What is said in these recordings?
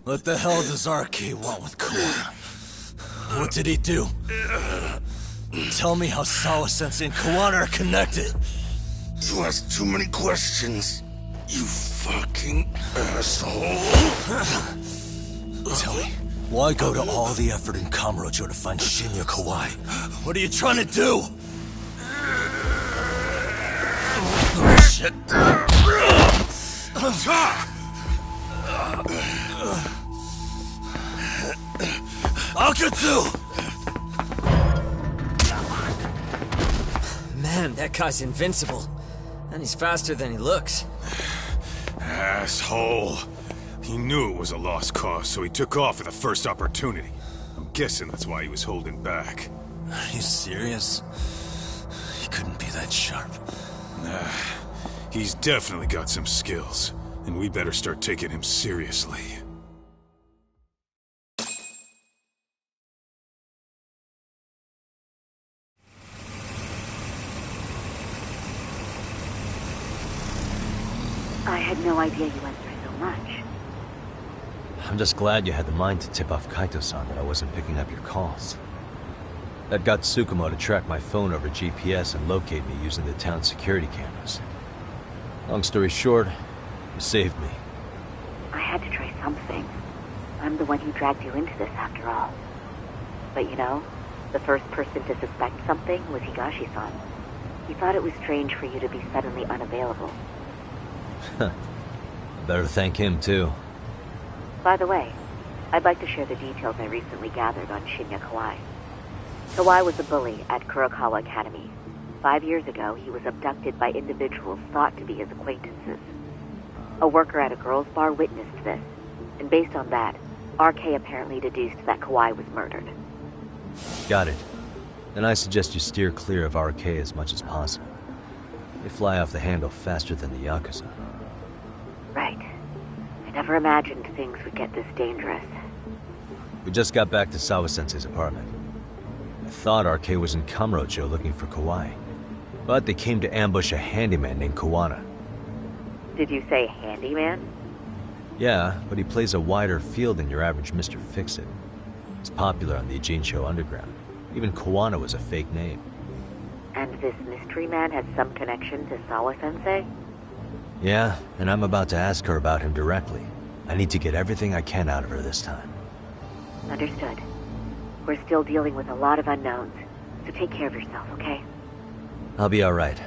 What the hell does RK want with Kawana? What did he do? Tell me how Sawa-sensei and Kawana are connected. You ask too many questions, you fucking asshole. Tell me, why go to all the effort in Kamurocho to find Shinya Kawai? What are you trying to do? Shit. Akatsu! Man, that guy's invincible. And he's faster than he looks. Asshole. He knew it was a lost cause, so he took off at the first opportunity. I'm guessing that's why he was holding back. Are you serious? He couldn't be that sharp. Nah, he's definitely got some skills, and we better start taking him seriously. I had no idea you went through so much. I'm just glad you had the mind to tip off Kaito-san that I wasn't picking up your calls. That got Tsukumo to track my phone over GPS and locate me using the town's security cameras. Long story short, you saved me. I had to try something. I'm the one who dragged you into this after all. But you know, the first person to suspect something was Higashi-san. He thought it was strange for you to be suddenly unavailable. I better thank him, too. By the way, I'd like to share the details I recently gathered on Shinya Kawai. Kawai was a bully at Kurokawa Academy. 5 years ago, he was abducted by individuals thought to be his acquaintances. A worker at a girls' bar witnessed this, and based on that, RK apparently deduced that Kawai was murdered. Got it. Then I suggest you steer clear of RK as much as possible. They fly off the handle faster than the Yakuza. Right. I never imagined things would get this dangerous. We just got back to Sawa-sensei's apartment. I thought RK was in Kamurocho looking for Kawai, but they came to ambush a handyman named Kawana. Did you say handyman? Yeah, but he plays a wider field than your average Mr. Fix-It. He's popular on the Ijincho underground. Even Kawana was a fake name. And this mystery man has some connection to Sawa-sensei? Yeah, and I'm about to ask her about him directly. I need to get everything I can out of her this time. Understood. We're still dealing with a lot of unknowns, so take care of yourself, okay? I'll be alright.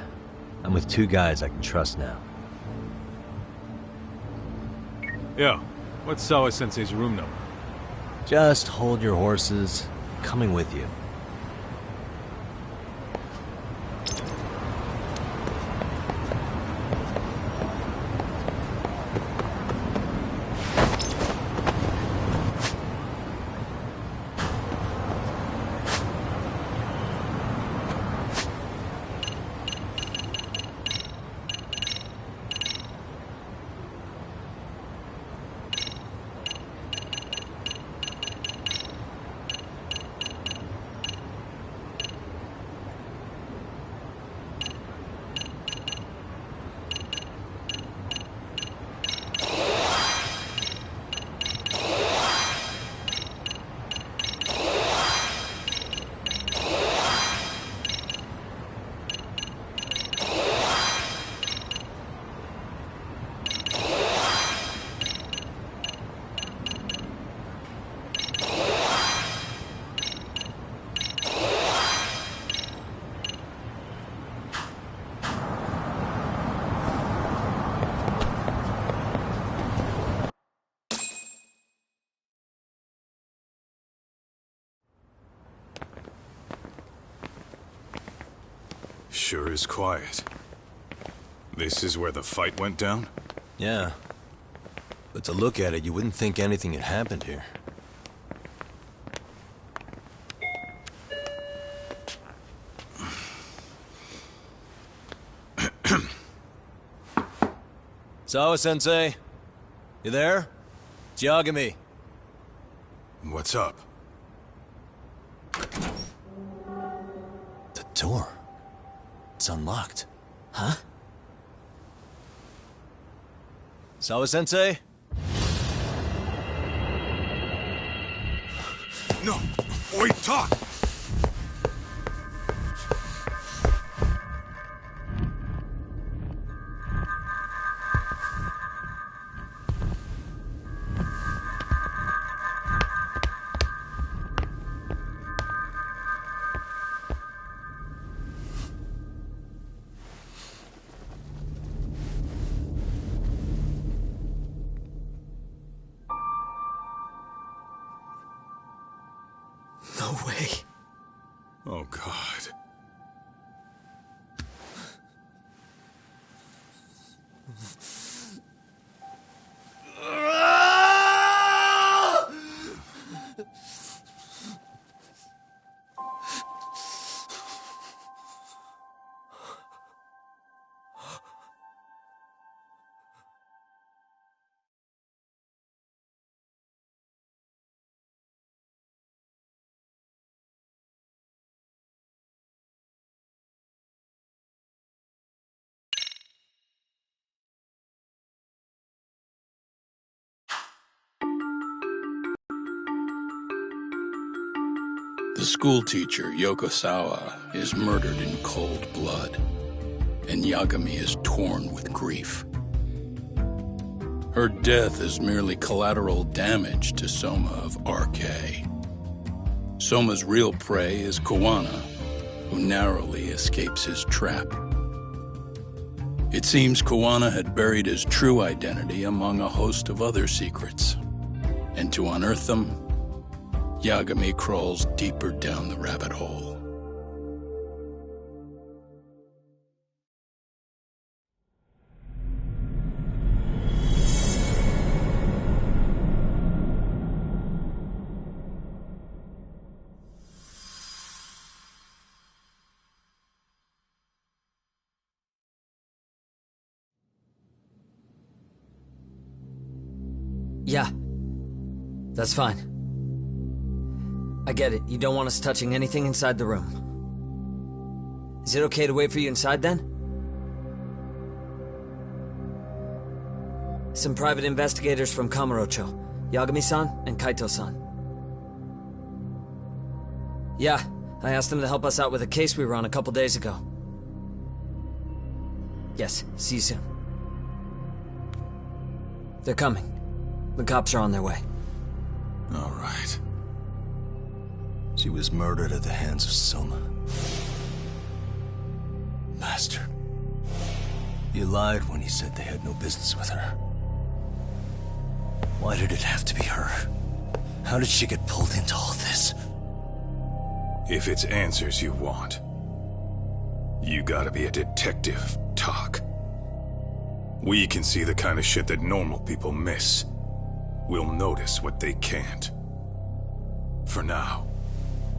I'm with 2 guys I can trust now. Yo, what's Sawa-sensei's room number? Just hold your horses. Coming with you. Sure is quiet. This is where the fight went down? Yeah. But to look at it, you wouldn't think anything had happened here. Sawa-sensei? You there? It's Yagami. What's up? The door. It's unlocked. Huh? Sawa-sensei? No! Wait, talk! No way. Oh, God. The schoolteacher, Yokosawa, is murdered in cold blood, and Yagami is torn with grief. Her death is merely collateral damage to Soma of RK. Soma's real prey is Kawana, who narrowly escapes his trap. It seems Kawana had buried his true identity among a host of other secrets, and to unearth them, Yagami crawls deeper down the rabbit hole. Yeah. That's fine. I get it. You don't want us touching anything inside the room. Is it okay to wait for you inside, then? Some private investigators from Kamurocho. Yagami-san and Kaito-san. Yeah, I asked them to help us out with a case we were on a couple days ago. Yes, see you soon. They're coming. The cops are on their way. All right. She was murdered at the hands of Soma. Bastard. You lied when you said they had no business with her. Why did it have to be her? How did she get pulled into all this? If it's answers you want, you gotta be a detective, Talk. We can see the kind of shit that normal people miss. We'll notice what they can't. For now,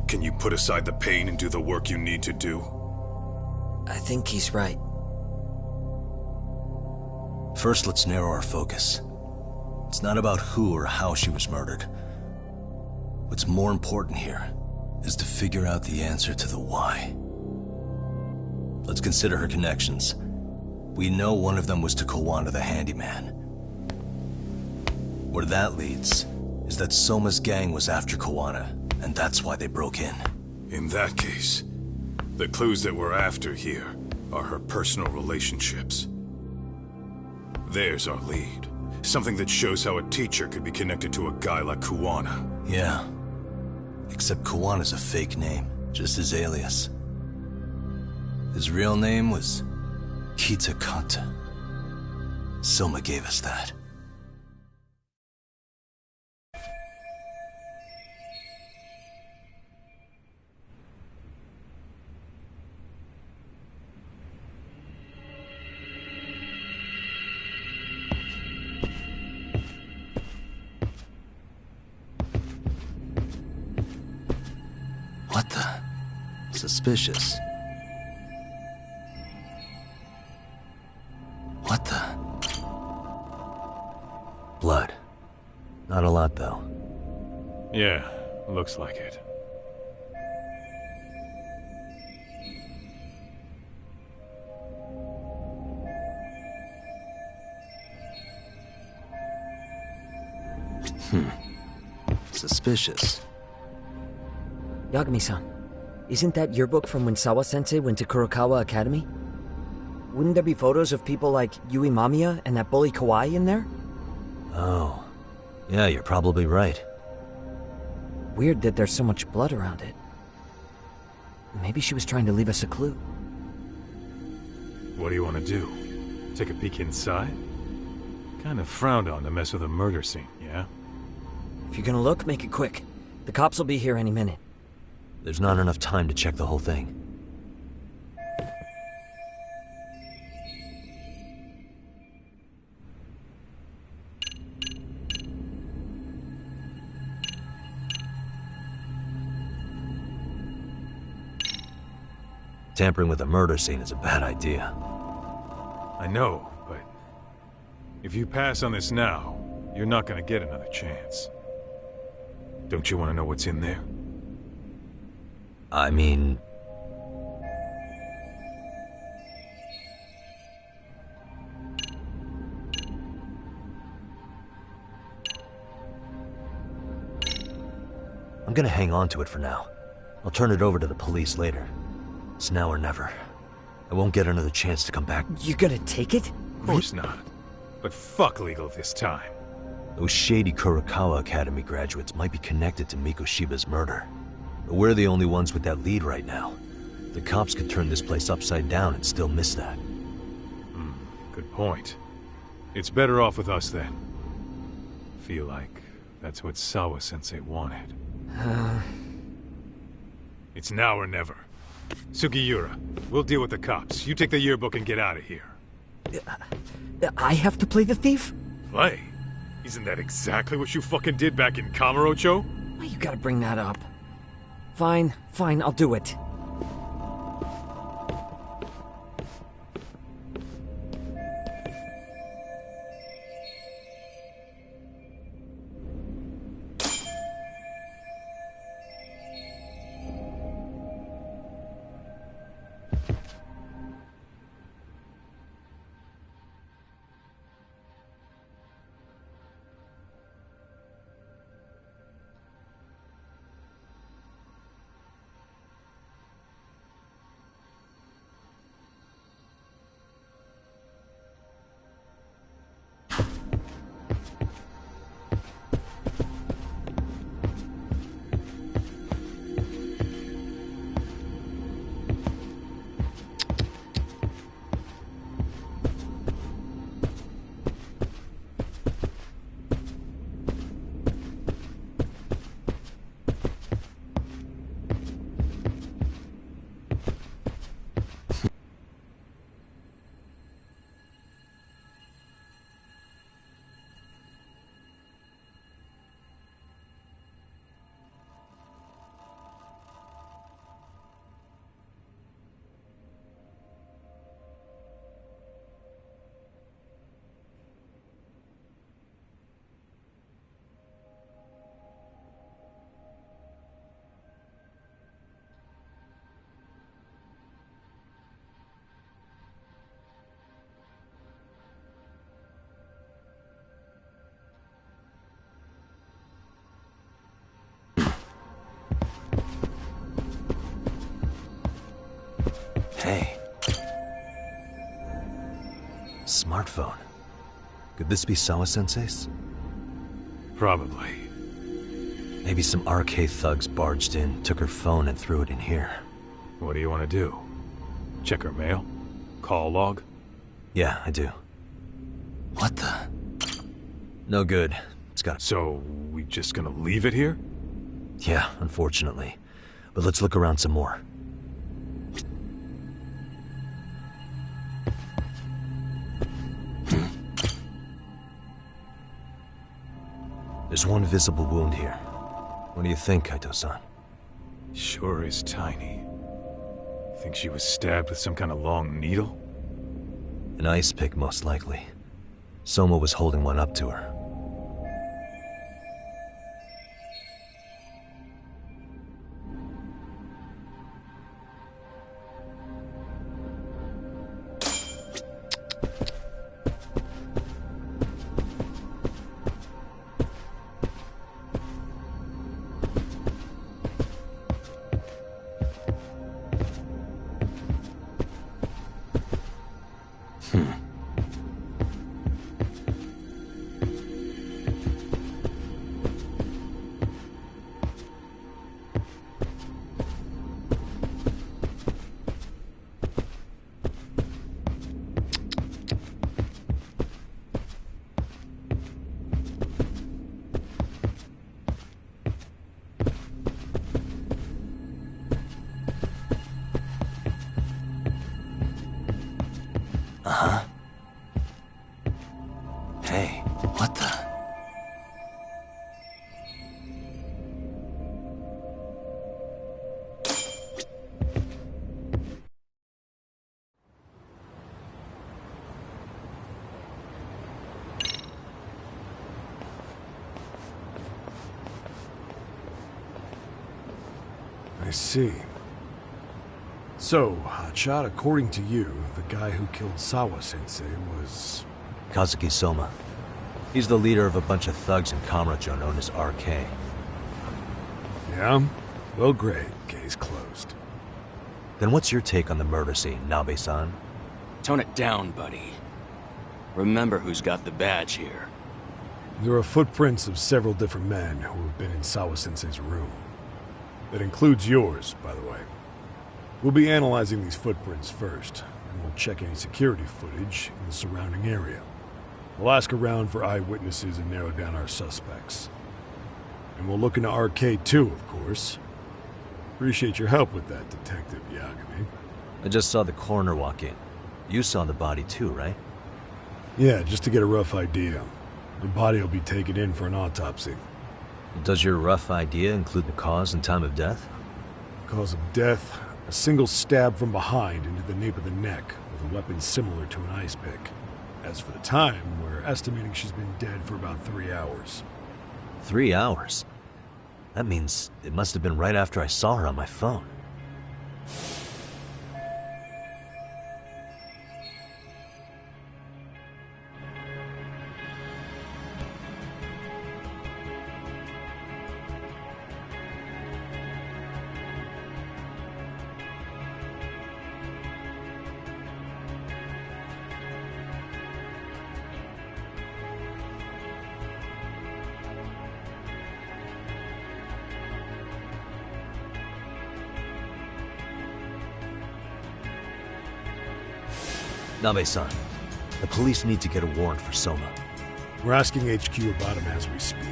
can you put aside the pain and do the work you need to do? I think he's right. First, let's narrow our focus. It's not about who or how she was murdered. What's more important here is to figure out the answer to the why. Let's consider her connections. We know one of them was to Kawana the handyman. Where that leads is that Soma's gang was after Kawana, and that's why they broke in. In that case, the clues that we're after here are her personal relationships. There's our lead. Something that shows how a teacher could be connected to a guy like Kawana. Yeah. Except Kawana's a fake name, just his alias. His real name was Kitakata. Soma gave us that. What the? Suspicious. What the? Blood. Not a lot, though. Yeah, looks like it. Suspicious. Yagami-san, isn't that yearbook from when Sawa-sensei went to Kurokawa Academy? Wouldn't there be photos of people like Yui Mamiya and that bully Kawai in there? Oh. Yeah, you're probably right. Weird that there's so much blood around it. Maybe she was trying to leave us a clue. What do you want to do? Take a peek inside? Kind of frowned on to mess with a murder scene, yeah? If you're gonna look, make it quick. The cops will be here any minute. There's not enough time to check the whole thing. Tampering with a murder scene is a bad idea. I know, but if you pass on this now, you're not gonna get another chance. Don't you want to know what's in there? I mean... I'm gonna hang on to it for now. I'll turn it over to the police later. It's now or never. I won't get another chance to come back. You're gonna take it? Of course not. But fuck legal this time. Those shady Kurokawa Academy graduates might be connected to Mikoshiba's murder. But we're the only ones with that lead right now. The cops could turn this place upside down and still miss that. Good point. It's better off with us then. Feel like that's what Sawa-sensei wanted. It's now or never. Sugiura, we'll deal with the cops. You take the yearbook and get out of here. I have to play the thief? Play? Isn't that exactly what you fucking did back in Kamurocho? Why you gotta bring that up? Fine, I'll do it. Hey. Smartphone. Could this be Sawa-sensei's? Probably. Maybe some RK thugs barged in, took her phone, and threw it in here. What do you want to do? Check her mail? Call log? Yeah, I do. What the? No good. It's got... So, we just gonna leave it here? Yeah, unfortunately. But let's look around some more. There's one visible wound here. What do you think, Kaito-san? Sure is tiny. Think she was stabbed with some kind of long needle? An ice pick, most likely. Soma was holding one up to her. I see. So, Hotshot, according to you, the guy who killed Sawa-sensei was... Kazuki Soma. He's the leader of a bunch of thugs in Kamurocho known as RK. Yeah? Well, great. Case closed. Then what's your take on the murder scene, Nabe-san? Tone it down, buddy. Remember who's got the badge here. There are footprints of several different men who have been in Sawa-sensei's room. That includes yours, by the way. We'll be analyzing these footprints first, and we'll check any security footage in the surrounding area. We'll ask around for eyewitnesses and narrow down our suspects. And we'll look into RK too, of course. Appreciate your help with that, Detective Yagami. I just saw the coroner walk in. You saw the body too, right? Yeah, just to get a rough idea. The body will be taken in for an autopsy. Does your rough idea include the cause and time of death? Cause of death, a single stab from behind into the nape of the neck with a weapon similar to an ice pick. As for the time, we're estimating she's been dead for about 3 hours. 3 hours? That means it must have been right after I saw her on my phone. Nabe-san, the police need to get a warrant for Soma. We're asking HQ about him as we speak.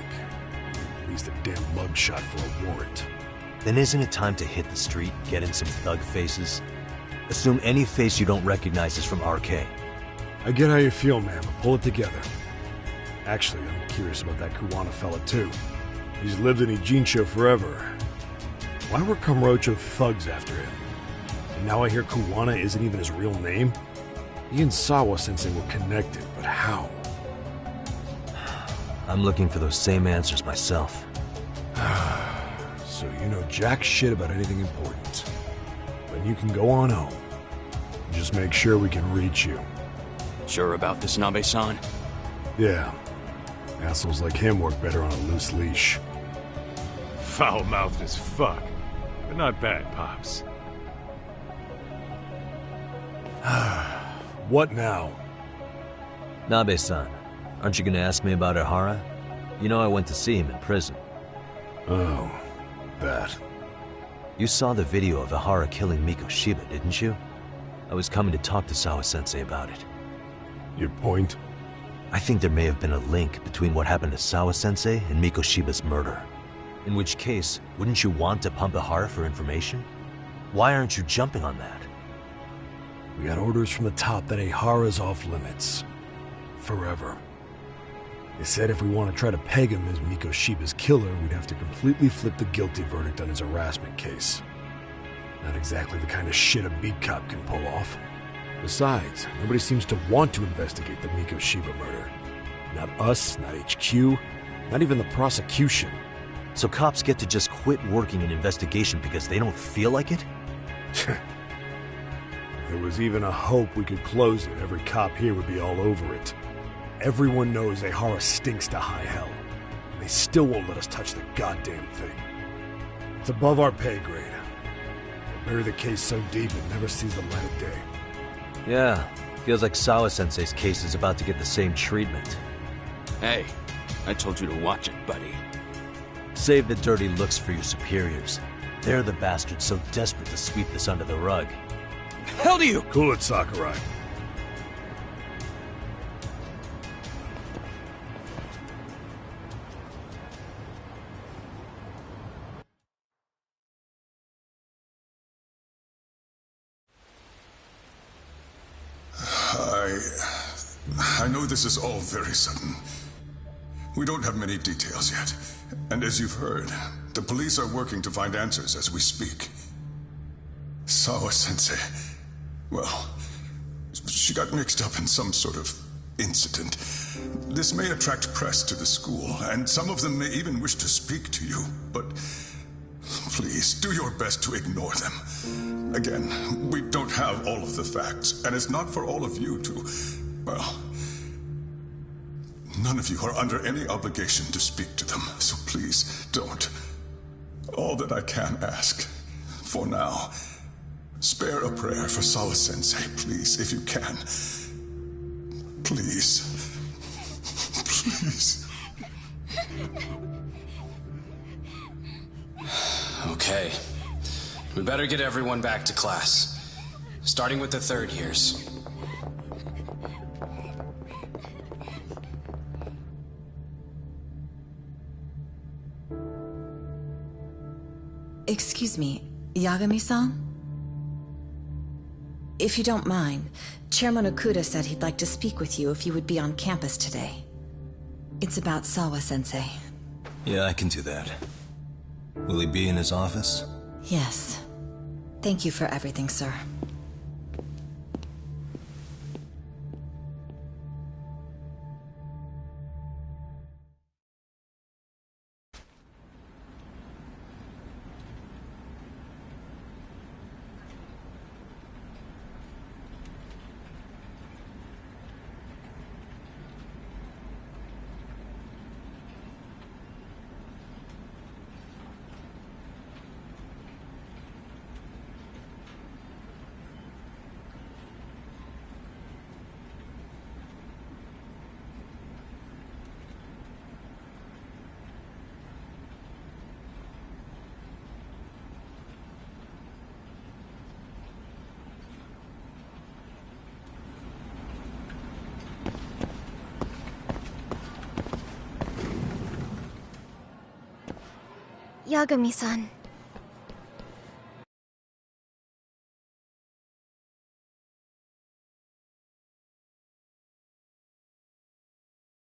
At least a damn mugshot for a warrant. Then isn't it time to hit the street, get in some thug faces? Assume any face you don't recognize is from RK. I get how you feel, man, but pull it together. Actually, I'm curious about that Kuwana fella, too. He's lived in Ijincho forever. Why were Kamurocho thugs after him? And now I hear Kuwana isn't even his real name? He and Sawa-sensei were connected, but how? I'm looking for those same answers myself. So you know jack shit about anything important. But you can go on home. Just make sure we can reach you. Sure about this, Nabe-san? Yeah. Assholes like him work better on a loose leash. Foul-mouthed as fuck. But not bad, Pops. What now? Nabe-san, aren't you gonna ask me about Ihara? You know I went to see him in prison. Oh, that. You saw the video of Ihara killing Miko Shiba, didn't you? I was coming to talk to Sawa-sensei about it. Your point? I think there may have been a link between what happened to Sawa-sensei and Miko Shiba's murder. In which case, wouldn't you want to pump Ihara for information? Why aren't you jumping on that? We got orders from the top that Ihara's off limits. Forever. They said if we want to try to peg him as Miko Shiba's killer, we'd have to completely flip the guilty verdict on his harassment case. Not exactly the kind of shit a beat cop can pull off. Besides, nobody seems to want to investigate the Miko Shiba murder. Not us, not HQ, not even the prosecution. So cops get to just quit working an investigation because they don't feel like it? If there was even a hope we could close it, every cop here would be all over it. Everyone knows Ihara stinks to high hell. And they still won't let us touch the goddamn thing. It's above our pay grade. We'll bury the case so deep it never sees the light of day. Yeah, feels like Sawa-sensei's case is about to get the same treatment. Hey, I told you to watch it, buddy. Save the dirty looks for your superiors. They're the bastards so desperate to sweep this under the rug. Hell do you? Cool it, Sakurai. I know this is all very sudden. We don't have many details yet. And as you've heard, the police are working to find answers as we speak. Sawa-sensei, well, she got mixed up in some sort of incident. This may attract press to the school, and some of them may even wish to speak to you, but Please, do your best to ignore them. Again, we don't have all of the facts, and it's not for all of you to... well... none of you are under any obligation to speak to them, so please, don't. All that I can ask, for now, spare a prayer for Sawa-sensei, please, if you can. Please. Please. Okay. We better get everyone back to class. Starting with the third years. Excuse me, Yagami-san? If you don't mind, Chairman Okuda said he'd like to speak with you if you would be on campus today. It's about Sawa-sensei. Yeah, I can do that. Will he be in his office? Yes. Thank you for everything, sir. Yagami-san.